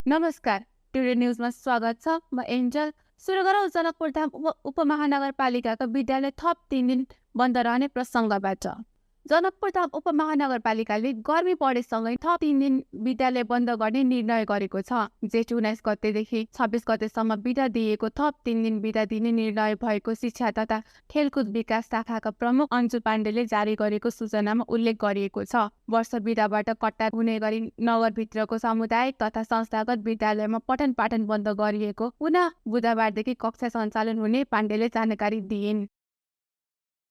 नमस्कार, टुडे न्युजमा स्वागत छ। म एन्जल। सुरु गरौँ जनकपुर धाम उपमहानगरपालिकाको विद्यालय थप 3 दिन बन्द रहने प्रसङ्गबाट। जनकपुर धाम उपमहानगरपालिकाले गर्मी बढेसँगै थप 3 दिन विद्यालय बन्द गर्ने निर्णय गरेको छ। जेठ 19 गतेदेखि 26 गतेसम्म बिदा दिएको थप 3 दिन बिदा दिने निर्णय भएको शिक्षा तथा खेलकुद विकास शाखाका प्रमुख अन्जु पाण्डेले जारी गरेको सूचनामा उल्लेख गरिएको छ। वर्ष बिदाबाट कट्टा हुने गरी नगरभित्रको सामुदायिक तथा संस्थागत विद्यालयमा पठन पाठन बन्द गरिएको पुनः बुधबारदेखि कक्षा सञ्चालन हुने पाण्डेले जानकारी दिइन्।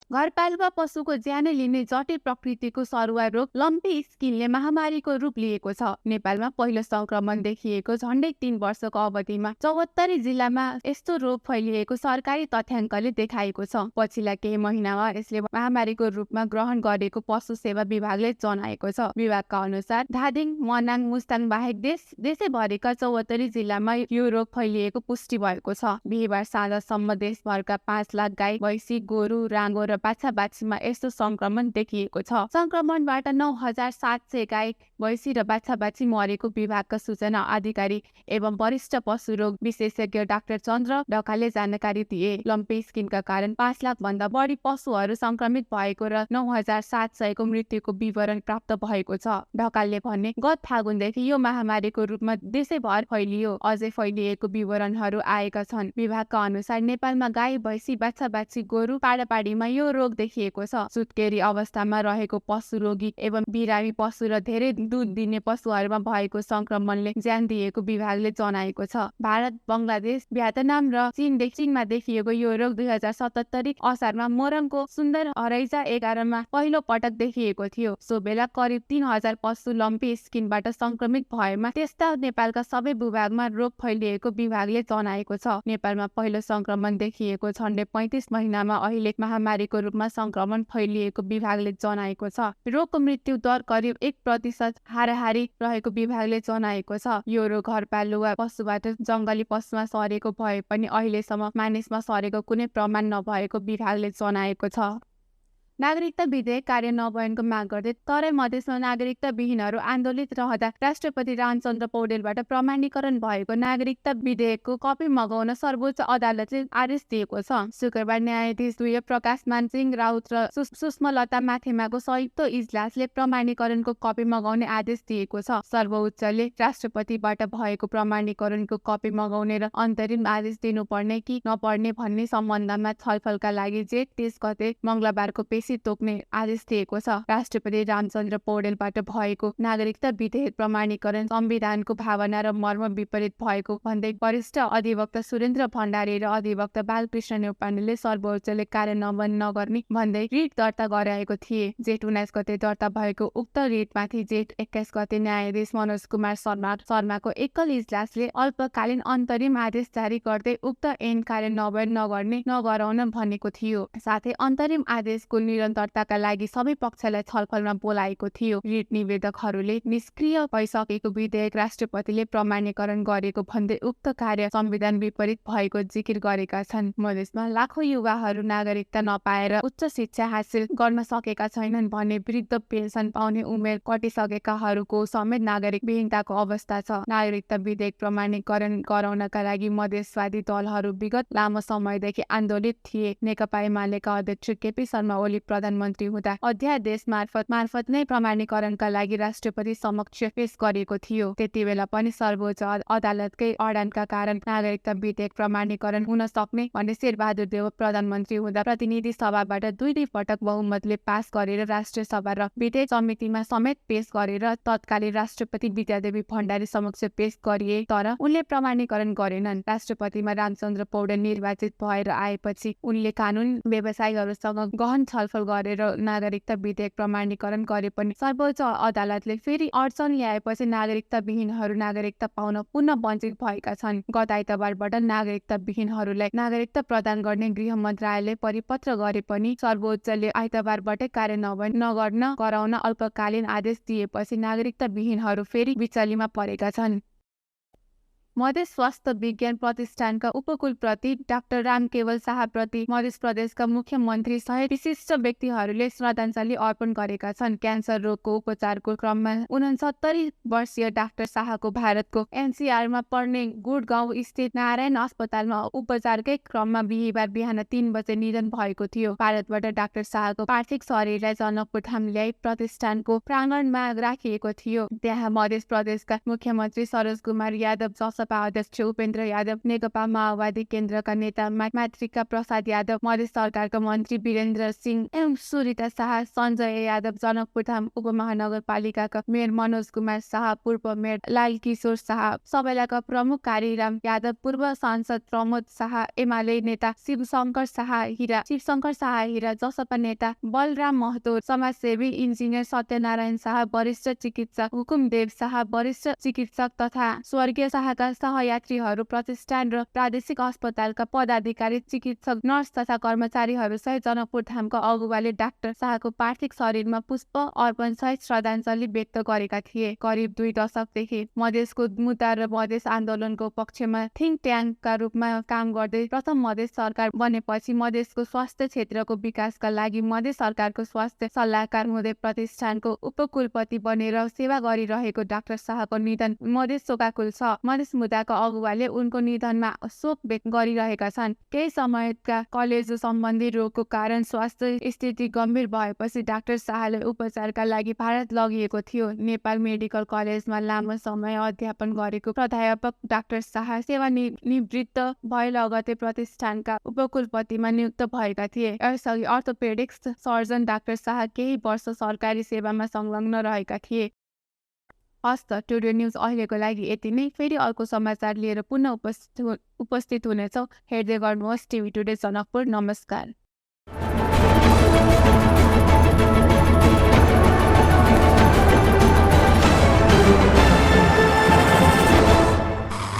घरपालुवा पशुको ज्यानै लिने जटिल प्रकृतिको सरुवा रोग लम्पी स्किनले महामारीको रूप लिएको छ। नेपालमा पहिलो संक्रमण देखिएको झण्डै 3 वर्षको अवधिमा 74 जिल्लामा यस्तो रोग फैलिएको सरकारी तथ्याङ्कले देखाएको छ। पछिल्ला केही महिनामा यसले महामारीको रूपमा ग्रहण गरेको पशु सेवा विभागले जनाएको छ। विभागका अनुसार धादिङ, मनाङ, मुस्ताङ बाहेक देशैभरिका 74 जिल्लामा यो रोग फैलिएको पुष्टि भएको छ। बिहीबार साँझसम्म देशभरका 5 लाख गाई, भैँसी, गोरु, राँगो र बाछा-बाछीमा यस्तो संक्रमण देखिएको छ। संक्रमणबाट 9700 गाई, भैँसी र बाछा-बाछी मरेको विभागका सूचना अधिकारी एवं वरिष्ठ पशु रोग विशेषज्ञ डाक्टर चन्द्र ढकालले जानकारी दिए। लम्पी स्किनका कारण 5 लाख भन्दा बढी पशुहरू संक्रमित भएको र 9700 को मृत्युको विवरण प्राप्त भएको छ। ढकालले भने गत फागुनदेखि यो महामारीको रूपमा देशैभर फैलियो। अझै फैलिएको विवरणहरू आएका छन्। विभागका अनुसार नेपालमा गाई, भैँसी, बाछा-बाछी, गोरु, पाडापाडीमा यो रोग देखिएको छ। सुत्केरी अवस्थामा रहेको पशु रोगी एवं बिरामी पशु र धेरै दूध दिने पशुहरूमा भएको संक्रमणले ज्यान दिएको विभागले जनाएको छ। भारत, बङ्गलादेश, भ्याटनाम र चीनमा देखिएको यो रोग 2077 असारमा मोरङको सुन्दर हरैजा 11 मा पहिलो पटक देखिएको थियो। सो बेला करिब 3000 पशु लम्पी स्किनबाट संक्रमित भएमा त्यस्ता नेपालका सबै भूभागमा रोग फैलिएको विभागले जनाएको छ। नेपालमा पहिलो संक्रमण देखिएको झण्डै 35 महिनामा अहिले महामारीको रूपमा संक्रमण फैलिएको विभागले जनाएको छ। रोगको मृत्यु दर करिब 1% हाराहारी रहेको विभागले जनाएको छ। यो रोग घरपालुवा पशुबाट जङ्गली पशुमा सरेको भए पनि अहिलेसम्म मानिसमा सरेको कुनै प्रमाण नभएको विभागले जनाएको छ। नागरिकता विधेयक कार्यान्वयनको माग गर्दै तराई मधेसमा नागरिकता विहीनहरू आन्दोलित रहँदा राष्ट्रपति रामचन्द्र पौडेलबाट प्रमाणीकरण भएको नागरिकता विधेयकको कपी मगाउन सर्वोच्च अदालतले आदेश दिएको छ। शुक्रबार न्यायाधीश द्वय प्रकाश मानसिंह राउत र सुषमलता माथेमाको संयुक्त इजलासले प्रमाणीकरणको कपी मगाउने आदेश दिएको छ। सर्वोच्चले राष्ट्रपतिबाट भएको प्रमाणीकरणको कपी मगाउने र अन्तरिम आदेश दिनुपर्ने कि नपर्ने भन्ने सम्बन्धमा छलफलका लागि जेठ 30 गते मङ्गलबारको तोक्ने आदेश दिएको छ। राष्ट्रपति रामचन्द्र पौडेलबाट भएको नागरिकता विधेयक प्रमाणीकरण संविधानको भावना र मर्म विपरीत भएको भन्दै वरिष्ठ अधिवक्ता सुरेन्द्र भण्डारी र अधिवक्ता बालकृष्ण न्यौपानेले सर्वोच्चले कार्यान्वयन नगर्ने भन्दै रिट दर्ता गराएको थिए। जेठ 19 गते दर्ता भएको उक्त रिटमाथि जेठ 21 गते न्यायाधीश मनोज कुमार शर्माको एकल इजलासले अल्पकालीन अन्तरिम आदेश जारी गर्दै उक्त ऐन कार्यान्वयन नगराउन भनेको थियो। साथै अन्तरिम आदेशको निरन्तरताका लागि सबै पक्षलाई छलफलमा बोलाएको थियो। रिट निवेदकहरूले निष्क्रिय भइसकेको विधेयक राष्ट्रपतिले प्रमाणीकरण गरेको भन्दै उक्त कार्य संविधान विपरीत भएको जिकिर गरेका छन्। मधेसमा लाखौं युवाहरू नागरिकता नपाएर उच्च शिक्षा हासिल गर्न सकेका छैनन् भने वृद्ध पेन्सन पाउने उमेर कटिसकेकाहरूको समेत नागरिक विहीनताको अवस्था छ। नागरिकता विधेयक प्रमाणीकरण गराउनका लागि मधेसवादी दलहरू विगत लामो समयदेखि आन्दोलित थिए। नेकपा एमालेका अध्यक्ष केपी शर्मा ओली प्रधानमन्त्री हुँदा अध्यादेश मार्फत नै प्रमाणीकरणका लागि राष्ट्रपति समक्ष पेश गरेको थियो। त्यति बेला पनि सर्वोच्च अदालतकै अडानका कारण नागरिकता विधेयक प्रमाणीकरण हुन सक्ने भन्ने शेरबहादुर देउवा प्रधानमन्त्री हुँदा प्रतिनिधि सभाबाट दुई पटक बहुमतले पास गरेर राष्ट्रिय सभा र विधेयक समितिमा समेत पेश गरेर तत्कालीन राष्ट्रपति विद्यादेवी भण्डारी समक्ष पेश गरिए तर उनले प्रमाणीकरण गरेनन्। राष्ट्रपतिमा रामचन्द्र पौडेल निर्वाचित भएर आएपछि उनले कानून व्यवसायीहरूसँग गहन छलफल गरेर नागरिकता विधेयक प्रमाणीकरण गरे पनि सर्वोच्च अदालतले फेरि अडचन ल्याएपछि नागरिकता विहीनहरू नागरिकता पाउन पुनः वञ्चित भएका छन्। गत आइतबारबाट नागरिकता विहीनहरूलाई नागरिकता प्रदान गर्ने गृह मन्त्रालयले परिपत्र गरे पनि सर्वोच्चले आइतबारबाटै कार्यान्वयन गराउन अल्पकालीन आदेश दिएपछि नागरिकता विहीनहरू फेरि विचलीमा परेका छन्। मधेस स्वास्थ्य विज्ञान प्रतिष्ठानका उपकुलपति डाक्टर रामकेवल शाहप्रति मध्य प्रदेशका मुख्यमन्त्री सहित विशिष्ट व्यक्तिहरूले श्रद्धाञ्जली अर्पण गरेका छन्। क्यान्सर रोगको उपचारको क्रममा 69 वर्षीय डाक्टर शाहको भारतको एनसीआरमा पर्ने गुडगाउँ स्थित नारायण अस्पतालमा उपचारकै क्रममा बिहिबार बिहान 3 बजे निधन भएको थियो। भारतबाट डाक्टर शाहको पार्थिव शरीरलाई जनकपुर धाम ल्याई प्रतिष्ठानको प्राङ्गणमा राखिएको थियो। त्यहाँ मध्य प्रदेशका मुख्यमन्त्री सरोज कुमार यादव, जसपा अध्यक्ष उपेन्द्र यादव, नेकपा माओवादी केन्द्रका नेता मातृका प्रसाद यादव, मध्य सरकारका मन्त्री वीरेन्द्र सिंह एवं सुरिता शाह, सञ्जय यादव, जनकपुर धाम उपमहानगरपालिकाका मेयर मनोज कुमार शाह, पूर्व मेयर लाल किशोर शाह, सबै प्रमुख कालीराम यादव, पूर्व सांसद प्रमोद शाह, एमाले नेता शिवशंकर शाह हिरा, जसपा नेता बलराम महतो, समाजसेवी इन्जिनियर सत्यनारायण शाह, वरिष्ठ चिकित्सक हुकुमदेव शाह, वरिष्ठ चिकित्सक तथा स्वर्गीय शाहका सहयात्रीहरू, प्रतिष्ठान र प्रादेशिक अस्पतालका पदाधिकारी, चिकित्सक, नर्स तथा कर्मचारीहरू सहित जनकपुर धामका अगुवाले डाक्टर शाहको पार्थिव शरीरमा पुष्प अर्पण सहित श्रद्धाञ्जली व्यक्त गरेका थिए। करिब 2 दशकदेखि मधेसको मुद्दा र मधेस आन्दोलनको पक्षमा थिङ्क ट्याङ्कका रूपमा काम गर्दै प्रथम मधेस सरकार बनेपछि मधेसको स्वास्थ्य क्षेत्रको विकासका लागि मधेस सरकारको स्वास्थ्य सल्लाहकार हुँदै प्रतिष्ठानको उपकुलपति बनेर सेवा गरिरहेको डाक्टर शाहको निधन मधेस शोकाकुल छ। मधेस मुद्दाका अगुवाले उनको निधनमा शोक व्यक्त गरिरहेका छन्। केही समयका कलेजो सम्बन्धी रोगको कारण स्वास्थ्य स्थिति गम्भीर भएपछि डाक्टर शाहलाई उपचारका लागि भारत लगिएको थियो। नेपाल मेडिकल कलेजमा लामो समय अध्यापन गरेको प्राध्यापक डाक्टर शाह सेवानिवृत्त भए लगतै प्रतिष्ठानका उपकुलपतिमा नियुक्त भएका थिए। यसअघि अर्थोपेडिक्स सर्जन डाक्टर शाह केही वर्ष सरकारी सेवामा संलग्न रहेका थिए। हस्त टुडे न्युज अहिलेको लागि यति नै। फेरि अर्को समाचार लिएर पुनः उपस्थित हुनेछौँ। हेर्दै गर्नुहोस् टिभी टुडे जनकपुर। नमस्कार।